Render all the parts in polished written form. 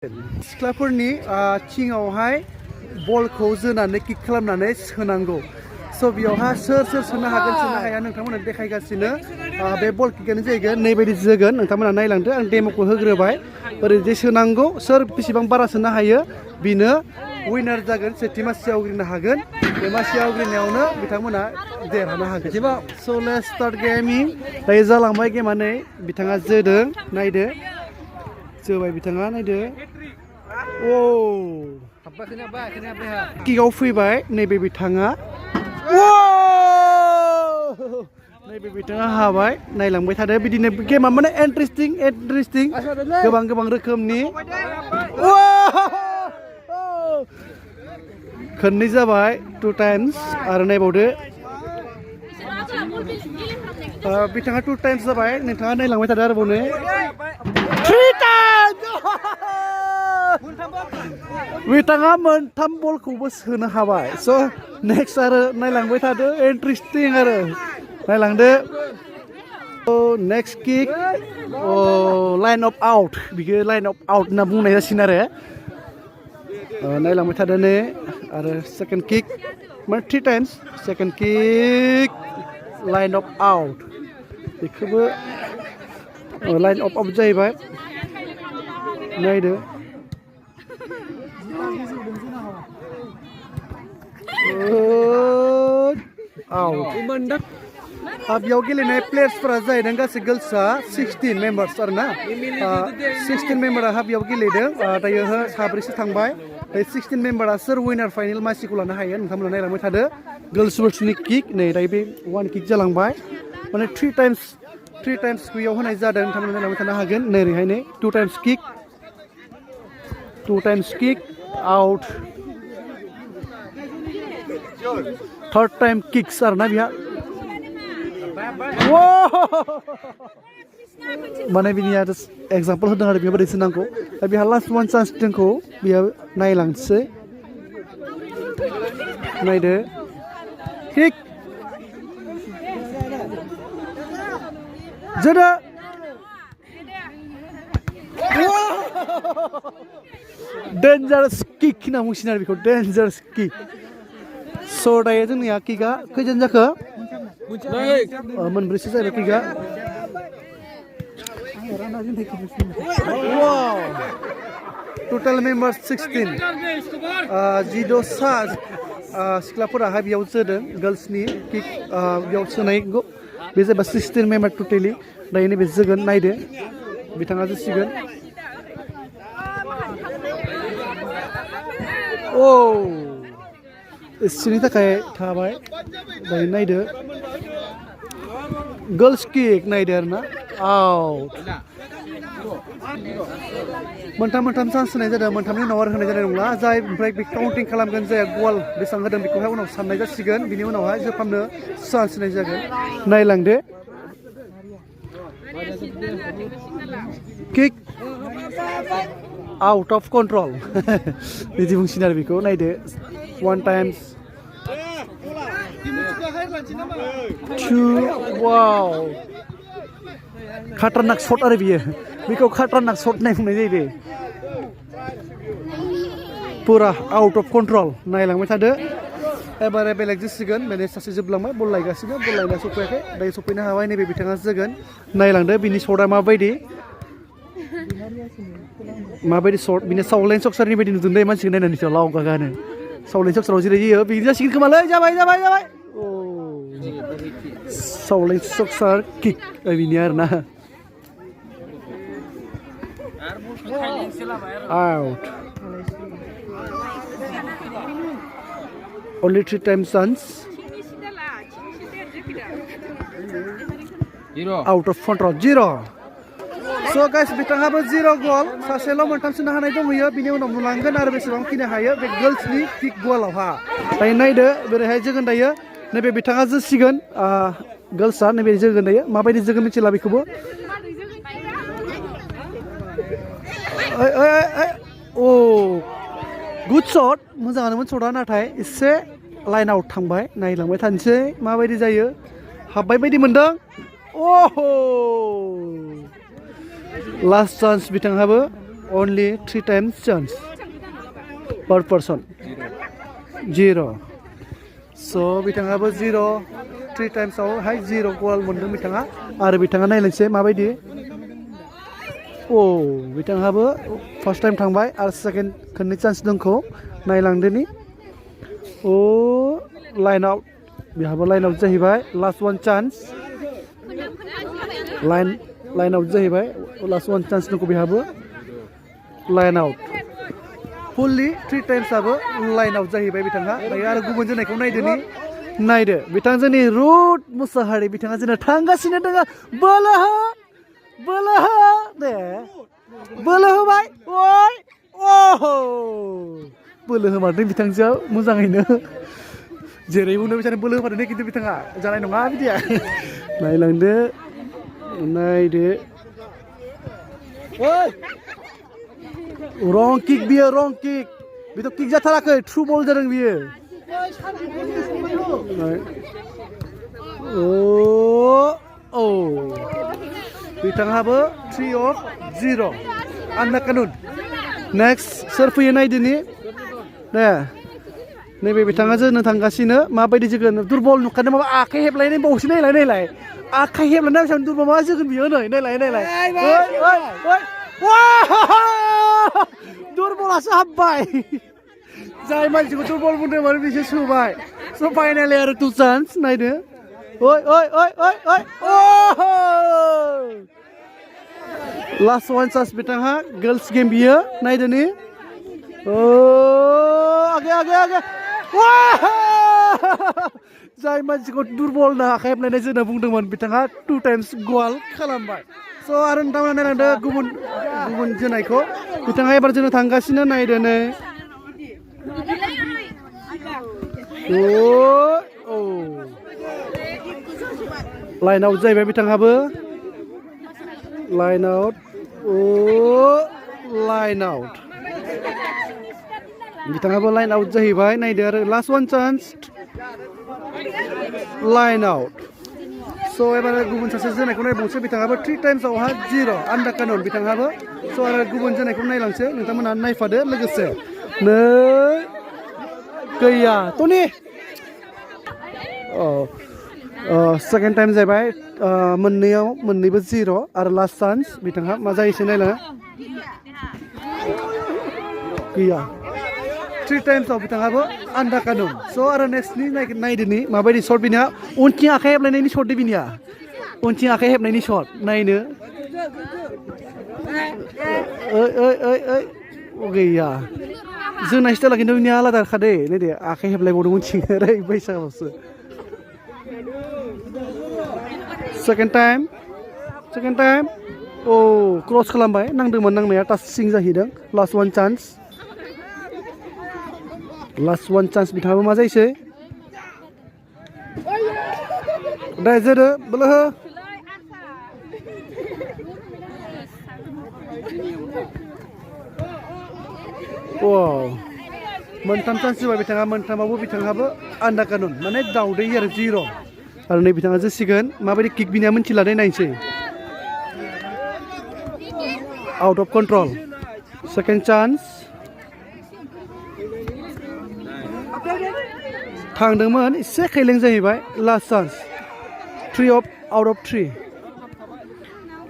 सिख्लाफोरनि थिङावहाय बलखौ जोनानै किक खालामनानै सोनांगौ स' बेयावहा सोर सोनो हागोन सोनो हाया नोंथांमोना देखायगासिनो बे बल किकानो जाहैगोन नैबायदि जोगोन नोंथांमोना नायलांदो आं डेम'खौ होग्रोबाय ओरैजे सोनांगौ सोर बेसेबां बारा सोनो हायो बिनो उइनार जागोन सेथि मासि आवग्रिनो हागोन बे मासि आवग्रिनायावनो बिथांमोना देरहानो हागोन जेबा स' लेट्स स्टार्ट गेमिं दायो जालांबाय गेमा नै बिथाङा जोदों नायदो जोबाय बिथाङा नायदो किकआव फैबाय नैबे बिथाङा नैबे बिथाङा हाबाय नायलांबाय थादो बिदिनो गेमा माने इन्टारेस्टिं गोबां रोखोमनि खननै जाबाय 2 टाइम्स आरो नायबावदो बिथाङा 2 टाइम्स जाबाय नोंथाङा नायलांबाय थादो आरोबाव नै 3 टाइम्स बिथाङा मोनथाम बलखौबो सोनो हाबाय स' नेक्स्ट आरो नायलांबाय थादो इन्टारेस्टिं आरो नायलांदो next kick line of out बिखौ लाइन अफ आउट होनना बुंनाय जासिगोन आरो नायलांबाय थादो नै आरो सेकेन्ड किक माने 3 times second kick line of out बेखौबो लाइन अफ आउट जाहैबाय नायदो बेयाव गेलेनाय प्लेयार्सफोरा जाहैदों गासै गर्ल्सआ 16 मेम्बार्स आरो ना 16 मेम्बारा बेयाव गेलेदों दायो साब्रैसो थांबाय दायो 16 मेम्बारा सोर उइनार फाइनेल मासिखौ लानो हायो नोंथांमोना नायलांबाय थादो गर्ल्स वर्सनि किक नै दायो बे 1 किक जालांबाय माने 3 टाइम्स बेयाव होनाय जादों नोंथांमोना नायलांबाय थानो हागोन नै ओरैहाय नै 2 times kick out third time kicks आरोना बेहा माने बिनि आरो एग्जाम्पल होदों आरो बेयो बोरै सोनांगौ दा बेहा लास्ट 1 चान्स दंखौ बेयो नायलांसै नायदो किक जोदो डेन्जारास किक होनना बुंसिगोन आरो बेखौ डेन्जारास किक स' दायो जोंनिया किकआ खैजोन जाखो मोनब्रैसो जाबाय किकआ टटेल मेम्बार्स 16 16 सिख्लाफोराहाय बेयाव जोदों गर्ल्सनि किक बेयाव सोनायखौ बे जाबाय 16 मेम्बार टटेलि दायो नैबे जोगोन नायदो बिथाङा जोसिगोन एसेनि थाखाय थाबाय दायो नायदो गर्ल्स किक नायदो आरो ना आउट मोनथाम चान्स होनाय जादों मोनथामनि उनाव आरो होनाय जानाय नंला जाय ओमफ्राय बे काउन्टिं खालामगोन जाय गल बेसेबां होदों बेखौहाय उनाव साननाय जासिगोन बिनि उनावहाय जोबखामनो चान्स होनाय जागोन नायलांदो किक आउट अफ कन्ट्रल बिदि बुंसिगोन आरो बेखौ नायदो 1 टाइम्स 2 वाव खाटारनाक शट आरो बियो बेखौ खाटारनाक शट होननाय बुंनाय जायो दे पुरा आउट अफ कन्ट्रल नायलांबाय थादो एबारे बेलेग जासिगोन माने सासे जोबलांबाय बल लायगासिनो बल लायना सफैयाखै दायो सफैनो हाबाय नैबे बिथाङा जोगोन नायलांदो बिनि शटआ माबायदि शट बिनि साउलेन सक्सारनि बायदि नुदों दे मानसिखौ नायनानै लावगागानो साउलेन सक्साराव जेरै जायो बिदि जासिगोन खोमालै जाबाय साउलेन सक्सार किक बिनि आरोना out only 3 times chance out of control 0 so guys बिथाङाबो 0 गल सासेल' मोनथाम सोनो हानाय दंहैयो बिनि उनाव नुलांगोन आरो बेसेबां खिनो हायो बे गर्ल्सनि किक गलावहा दायो नायदो बोरैहाय जोगोन दायो नैबे बिथाङा जोसिगोन गर्ल्सआ नैबे जोगोन दायो माबायदि जोगोन मिथिला बेखौबो गुड शट मोजाङानोमोन शटआ नाथाय एसे लाइन आउट थांबाय नायलांबाय थानोसै माबायदि जायो हाबबाय बायदि मोनदों last chance बिथांहाबो only 3 times chance per person 0 so बिथाङाबो 0 3 times आवहाय 0 गल मोनदों बिथाङा आरो बिथाङा नायलायनोसै माबायदि बिथाङाबो फार्स्ट टाइम थांबाय आरो सेकेन्ड खननै चान्स दंखौ नायलांदोनि लाइन आउट बिहाबो लाइन आउट जाहैबाय last one chance line out जाहैबाय लास्ट वान चान्स दंखौ बिहाबो लाइन आउट फुल्ली 3 टाइम्सआबो लाइन आउट जाहैबाय बिथाङा दायो आरो गुबुन जोनायखौ नायदो बिथां जोंनि रुथ मुसाहारि बिथाङा जोंना थांगासिनो दङ बोलो हो दे बोलो होबाय बोलो होमारदों बिथांजोआ मोजाङैनो जेरै बुंदों बिथांनो बोलो होमारदों खिन्थु बिथाङा जानाय नङा बिदिया नायलांदो नायदो रं किक बियो रं किक बेथ' किक जाथाराखै थ्रु बल जादों बियो बिथाङाबो 3 of 0 आन्दा कानुन नेक्स्ट सोर फैयो नायदोनि दे नैबे बिथाङा जोनो थांगासिनो माबायदि जोगोन दुरबल नुखादों माबा आखाइ हेबलायनाय बावसो नायलाय आखाइ हेबलायनाय बेसेबां दुरबल मा जोगोन बियो नायलाय दुरबलासो हाबबाय जाय मानसिखौ दुरबल बुंदोंमोन बिसोर सोबाय स' फाइनालि आरो 2 चान्स नायदो लास्ट वान चान्स बिथाङा गर्ल्स गेम बियो नायदोनि आगे जाय मानसिखौ दुरबल ना आखाइ हेबलायनाय जोंना बुंदोंमोन बिथाङा 2 टाइम्स गल खालामबाय स' आरो नोंथांमोना नायलांदो गुबुन जोनायखौ बिथाङा एबार जोंनो थांगासिनो नायदो नै लाइन आउट जाहैबाय बिथाङाबो लाइन आउट बिथाङाबो लाइन आउट जाहैबाय नायदो आरो last one chance line out स' एबार गुबुन सासे जोनायखौ नायबावसो बिथाङाबो 3 टाइम्सआवहाय 0 आन्दा कानुन बिथाङाबो स' आरो गुबुन जोनायखौ नायलांसै नोंथांमोनहा नायफादो लोगोसे गैया टनि सेकेन्ड टाइम जाहैबाय मोननैबो 0 आरो लास्ट चान्स बिथाङा मा जायोसै नायलाङो गैया 3 टाइम्सआव बिथाङाबो आन्दा कानुन स' आरो नेक्स्टनि नायदोनि माबायदि सर्ट बिनिया उनथिं आखाइ हेबलायनायनि सर्ट बिनिया उनथिं आखाइ हेबनायनि सर्ट नायनो गैया जोंना स्टाइला खिन्थु बिनिया आलादा खादे नायदो आखाइ हेबलायबावदों उनथिं ओरैबायसाबावसो सेकेन्ड टाइम क्रस खालामबाय नांदोंमोन नांनाया टाचिं जाहैदों लास्ट वान चान्स बिथाङाबो मा जायोसै दे जोदो बोलो हो मोनथाम चान्स होबाय बिथाङा मोनथामावबो बिथाङाबो आन्दा कानुन माने दाउदै आरो 0 आरो नै बिथाङा जोसिगोन माबायदि किक बिनिया मिन्थिलादों नायनोसै out of control second chance थांदोंमोन एसे खैलें जाहैबाय last chance 3 out of 3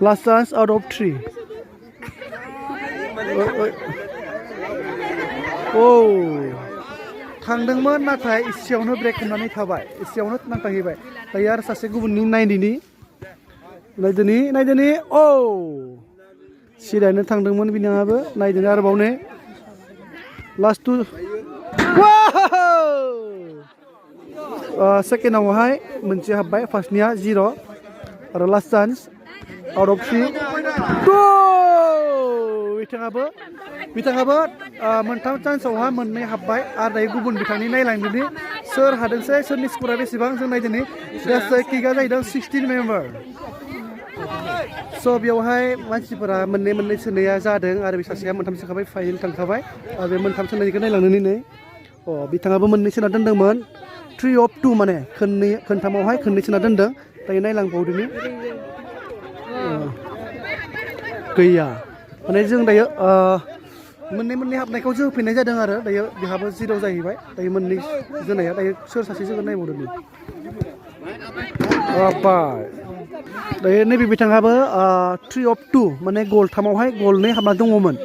last chance out of 3 थांदोंमोन नाथाय एसेयावनो ब्रेक खालामनानै थाबाय एसेयावनो नांथाहैबाय दायो आरो सासे गुबुननि नायदोनि सिदायैनो थांदोंमोन बिनियाबो नायदोनि आरोबाव ने लास्ट 2 सेकेन्डआवहाय मोनसे हाबबाय फार्स्टनिया 0 आरो लास्ट चान्स आउट अफ 3 बिथाङाबो मोनथाम चान्सआवहाय मोननै हाबबाय आरो दायो गुबुन बिथांनि नायलांदोनि सोर हादोंसै सोरनि स्करा बेसेबां जों नायदोनि गासै किकआ जाहैदों 16 मेम्बार स' बेवहाय मानसिफोरा मोननै सोनाया जादों आरो बे सासेया मोनथाम सोखाबाय फाइनेल थांखाबाय आरो बे मोनथाम सोनायखौ नायलांदोनि नै बिथाङाबो मोननै सोना दोनदोंमोन 3 of 2 माने खोनथामावहाय खोननै सोना दोनदों दायो नायलांबावदोनि गैया माने जों दायो मोननै हाबनायखौ जोफिननाय जादों आरो दायो बेहाबो 0 जाहैबाय दायो मोननै जोनाया दायो सोर सासे जोगोन नायबावदो नै बाय दायो नैबे बिथाङाबो 3 of 2 माने गल 3आवहाय गल 2 हाबना दङमोन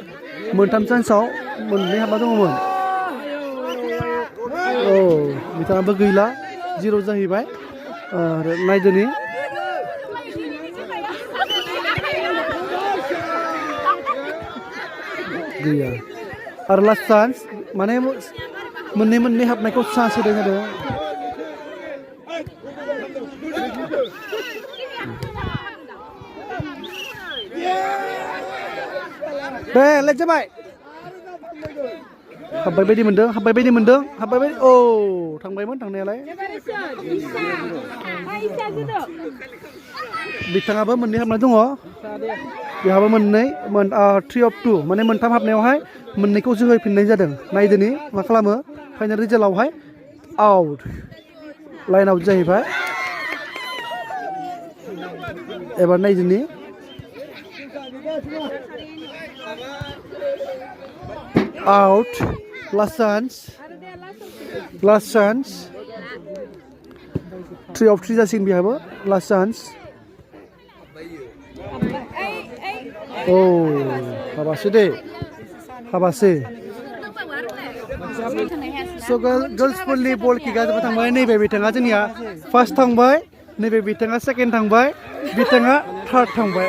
मोनथाम चान्सआव मोननै हाबना दङमोन बिथाङाबो गैला 0 जाहैबाय आरो नायदोनि गैया आरो लास्ट चान्स माने मोननै हाबनायखौ चान्स होदों आरो दे लेट जाबाय हाबबाय बायदि मोनदों थांबायमोन थांनायालाय बिथाङाबो मोननै हाबना दङ बेहाबो 3 of 2 माने मोनथाम हाबनायावहाय मोननैखौ जोहैफिननाय जादों नायदोनि मा खालामो फाइनाल रिजाल्टआवहाय आउट लाइन आउट जाहैबाय एबार नायदोनि आउट लास्ट चान्स 3 of 3 जासिगोन बेहाबो लास्ट चान्स हाबासो स' गर्ल्सफोरनि बल किकआ जोबोद थांबाय नैबे बिथाङा जोंनिया फार्स्ट थांबाय नैबे बिथाङा सेकेन्ड थांबाय बिथाङा थार्ड थांबाय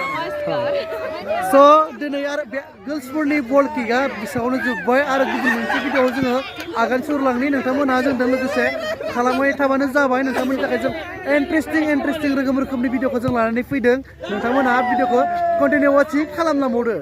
स' दिनै आरो बे गर्ल्सफोरनि बल किकआ बेसेबावनो जोब्बाय आरो गुबुन मोनसे भिडिअ'आव जोङो आगान सुरलांनि नोंथांमोनहा जोंजों लोगोसे खालामबाय थाबानो जाबाय नोंथांमोननि थाखाय जों इन्टारेस्टिं रोखोमनि भिडिअ'खौ जों लानानै फैदों नोंथांमोनहा भिडिअ'खौ कन्टिनिउ वाचिं खालामलांबावदो